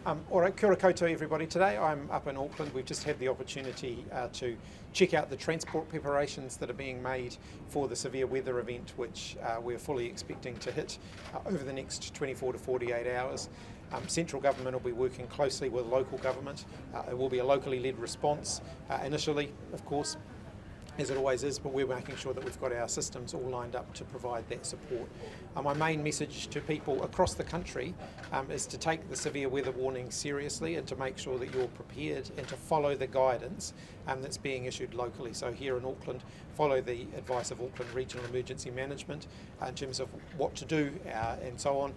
All right, kia ora koutou everybody. Today I'm up in Auckland. We've just had the opportunity to check out the transport preparations that are being made for the severe weather event, which we're fully expecting to hit over the next 24 to 48 hours. Central government will be working closely with local government. It will be a locally led response initially, of course, as it always is, but we're making sure that we've got our systems all lined up to provide that support. My main message to people across the country is to take the severe weather warning seriously and to make sure that you're prepared and to follow the guidance that's being issued locally. So here in Auckland, follow the advice of Auckland Regional Emergency Management in terms of what to do and so on.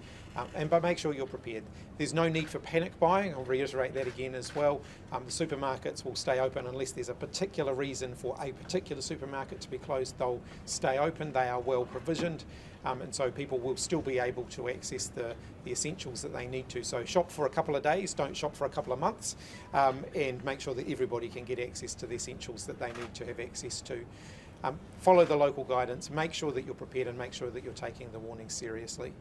But make sure you're prepared. There's no need for panic buying. I'll reiterate that again as well. The supermarkets will stay open unless there's a particular reason for a particular supermarket to be closed. They'll stay open. They are well provisioned, and so people will still be able to access the essentials that they need to. So shop for a couple of days, don't shop for a couple of months, and make sure that everybody can get access to the essentials that they need to have access to. Follow the local guidance, make sure that you're prepared and make sure that you're taking the warning seriously.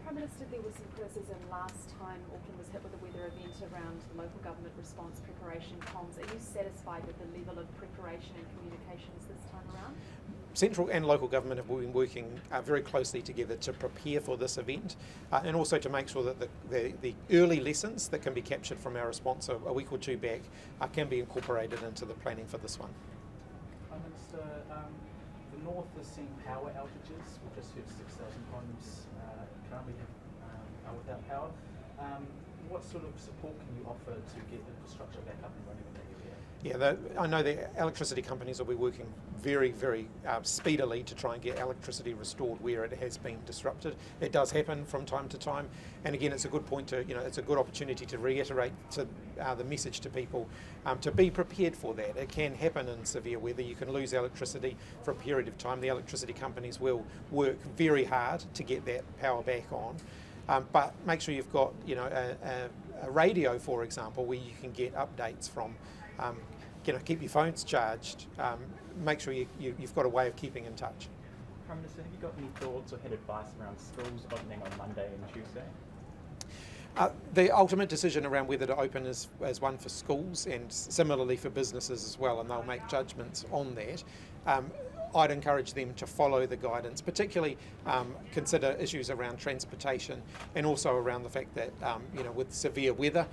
Prime Minister, there was some criticism last time Auckland was hit with a weather event around local government response preparation comms. Are you satisfied with the level of preparation and communications this time around? Central and local government have been working very closely together to prepare for this event and also to make sure that the early lessons that can be captured from our response a week or two back can be incorporated into the planning for this one. Prime Minister, the North has seen power outages. We've just heard 6,000 homes currently are without power. What sort of support can you offer to get infrastructure back up and running in that area? Yeah, I know the electricity companies will be working very, very speedily to try and get electricity restored where it has been disrupted. It does happen from time to time, and again, it's a good point to, it's a good opportunity to reiterate to the message to people to be prepared for that. It can happen in severe weather. You can lose electricity for a period of time. The electricity companies will work very hard to get that power back on. But make sure you've got, a radio, for example, where you can get updates from. Keep your phones charged. Make sure you've got a way of keeping in touch. Prime Minister, have you got any thoughts or had advice around schools opening on Monday and Tuesday? The ultimate decision around whether to open is one for schools and similarly for businesses as well, and they'll make judgments on that. I'd encourage them to follow the guidance, particularly consider issues around transportation and also around the fact that, with severe weather,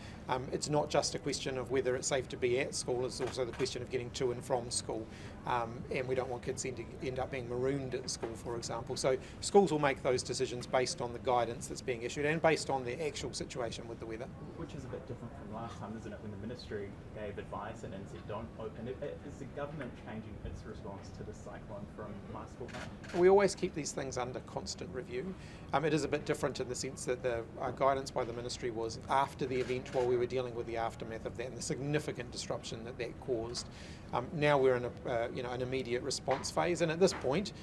it's not just a question of whether it's safe to be at school, it's also the question of getting to and from school. And we don't want kids to end up being marooned at school, for example. So schools will make those decisions based on the guidance that's being issued and based on the actual situation with the weather. Which is a bit different from last time, isn't it, when the Ministry gave advice and said don't open. Is the government changing its response to the cyclone from last fortnight? We always keep these things under constant review. It is a bit different in the sense that the guidance by the Ministry was after the event while we were dealing with the aftermath of that and the significant disruption that caused. Now we're in an immediate response phase, and at this point,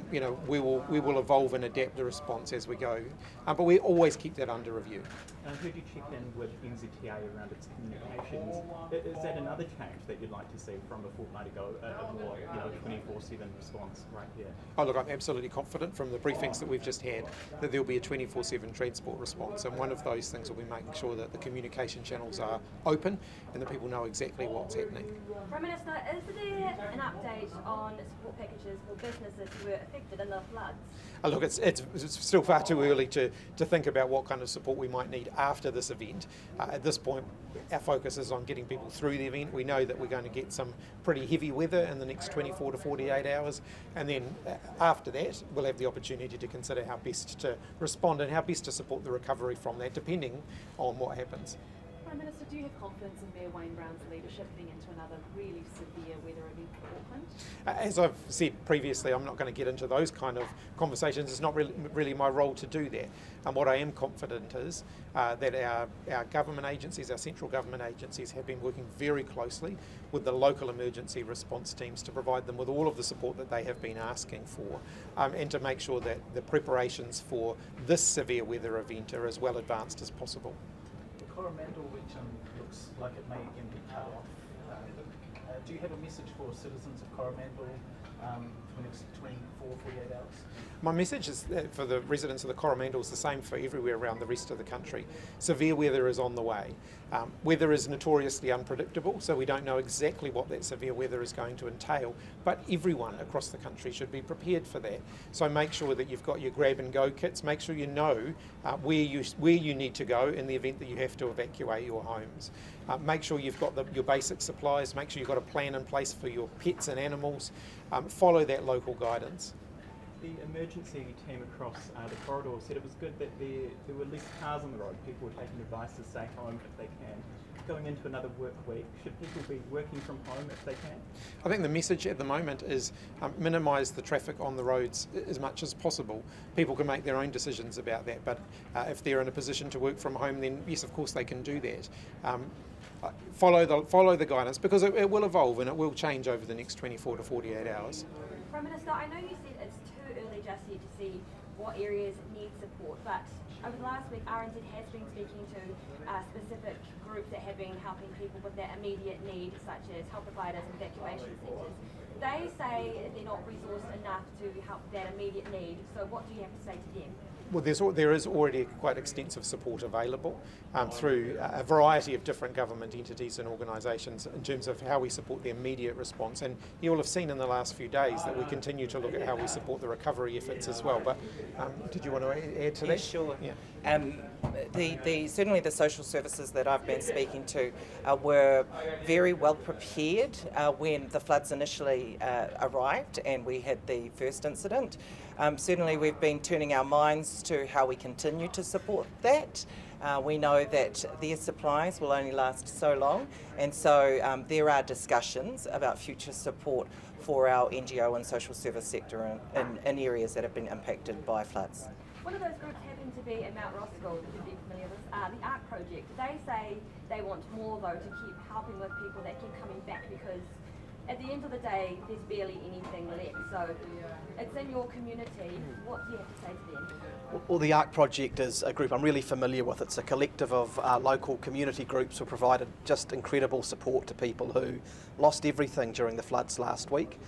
we will evolve and adapt the response as we go. But we always keep that under review. Who do you check in with NZTA around its communications? Is that another change that you'd like to see from a fortnight ago, a more 24/7 response right here? Oh look, I'm absolutely confident from the briefings that we've just had that there'll be a 24/7 transport response, and one of those things will be making sure that the communication channels are open and that people know exactly what's happening. Prime Minister, is there an update on support packages for businesses who were affected in the floods? Oh, look, it's still far too early to think about what kind of support we might need after this event. At this point, our focus is on getting people through the event. We know that we're going to get some pretty heavy weather in the next 24 to 48 hours, and then after that, we'll have the opportunity to consider how best to respond and how best to support the recovery from that, depending on what happens. Prime Minister, do you have confidence in Mayor Wayne Brown's leadership heading into another really severe weather event for Auckland? As I've said previously, I'm not going to get into those kind of conversations. It's not really my role to do that. And what I am confident is that our government agencies, our central government agencies, have been working very closely with the local emergency response teams to provide them with all of the support that they have been asking for, and to make sure that the preparations for this severe weather event are as well advanced as possible. The Coromandel region looks like it may again be cut off. Do you have a message for citizens of Coromandel for the next 24, 48 hours? My message is for the residents of the Coromandel is the same for everywhere around the rest of the country. Severe weather is on the way. Weather is notoriously unpredictable, so we don't know exactly what that severe weather is going to entail, but everyone across the country should be prepared for that. So make sure that you've got your grab and go kits, make sure you know where you need to go in the event that you have to evacuate your homes. Make sure you've got your basic supplies, make sure you've got a plan in place for your pets and animals. Follow that local guidance. The emergency team across the corridor said it was good that there were less cars on the road. People were taking advice to stay home if they can. Going into another work week, should people be working from home if they can? I think the message at the moment is minimise the traffic on the roads as much as possible. People can make their own decisions about that, but if they're in a position to work from home, then yes, of course they can do that. Follow the guidance, because it will evolve and it will change over the next 24 to 48 hours. Prime Minister, I know you said it's too early just yet to see what areas need support, but over the last week RNZ has been speaking to specific groups that have been helping people with that immediate need, such as health providers and evacuation centres. They say they're not resourced enough to help that immediate need, so what do you have to say to them? Well, there is already quite extensive support available through a variety of different government entities and organisations in terms of how we support the immediate response. And you will have seen in the last few days that we continue to look at how we support the recovery efforts as well. But did you want to add to that? Yeah, sure. Yeah. Certainly the social services that I've been speaking to were very well prepared when the floods initially arrived and we had the first incident. Certainly we've been turning our minds to how we continue to support that. We know that their supplies will only last so long, and so there are discussions about future support for our NGO and social service sector in areas that have been impacted by floods. One of those groups happened to be at Mount Roskill, if you'd be familiar with this, the ARC project. They say they want more though to keep helping with people that keep coming back, because at the end of the day there's barely anything left. So it's in your community. What do you have to say to them? Well, the ARC project is a group I'm really familiar with. It's a collective of local community groups who provided just incredible support to people who lost everything during the floods last week.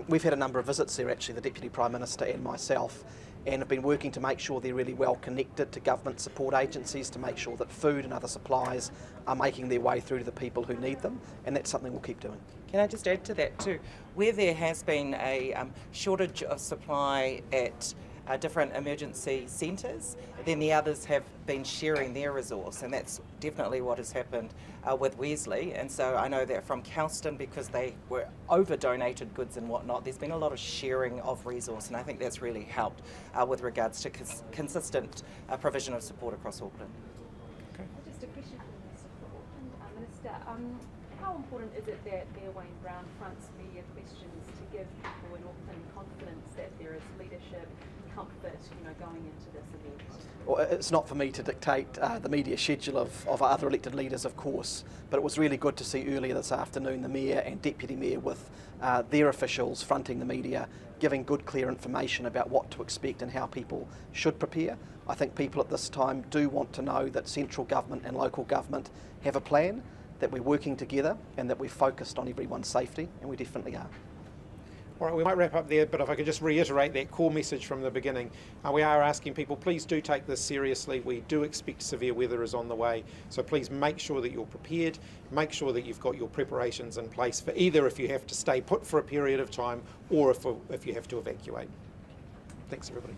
We've had a number of visits there, actually, the Deputy Prime Minister and myself, and have been working to make sure they're really well connected to government support agencies to make sure that food and other supplies are making their way through to the people who need them, and that's something we'll keep doing. Can I just add to that too? Where there has been a shortage of supply at different emergency centres, then the others have been sharing their resource, and that's definitely what has happened with Wesley. And so I know that from Kelston, because they were over-donated goods and whatnot, there's been a lot of sharing of resource, and I think that's really helped with regards to consistent provision of support across Auckland. Just a question for the Minister for Auckland. Minister, how important is it that Mayor Wayne Brown fronts media questions to give people in Auckland confidence that there is leadership, comfort, going into this event? Well, it's not for me to dictate the media schedule of other elected leaders, of course, but it was really good to see earlier this afternoon the Mayor and Deputy Mayor with their officials fronting the media, giving good, clear information about what to expect and how people should prepare. I think people at this time do want to know that central government and local government have a plan, that we're working together and that we're focused on everyone's safety, and we definitely are. All right, we might wrap up there, but if I could just reiterate that core message from the beginning. We are asking people, please do take this seriously. We do expect severe weather is on the way, so please make sure that you're prepared, make sure that you've got your preparations in place for either if you have to stay put for a period of time or if you have to evacuate. Thanks, everybody.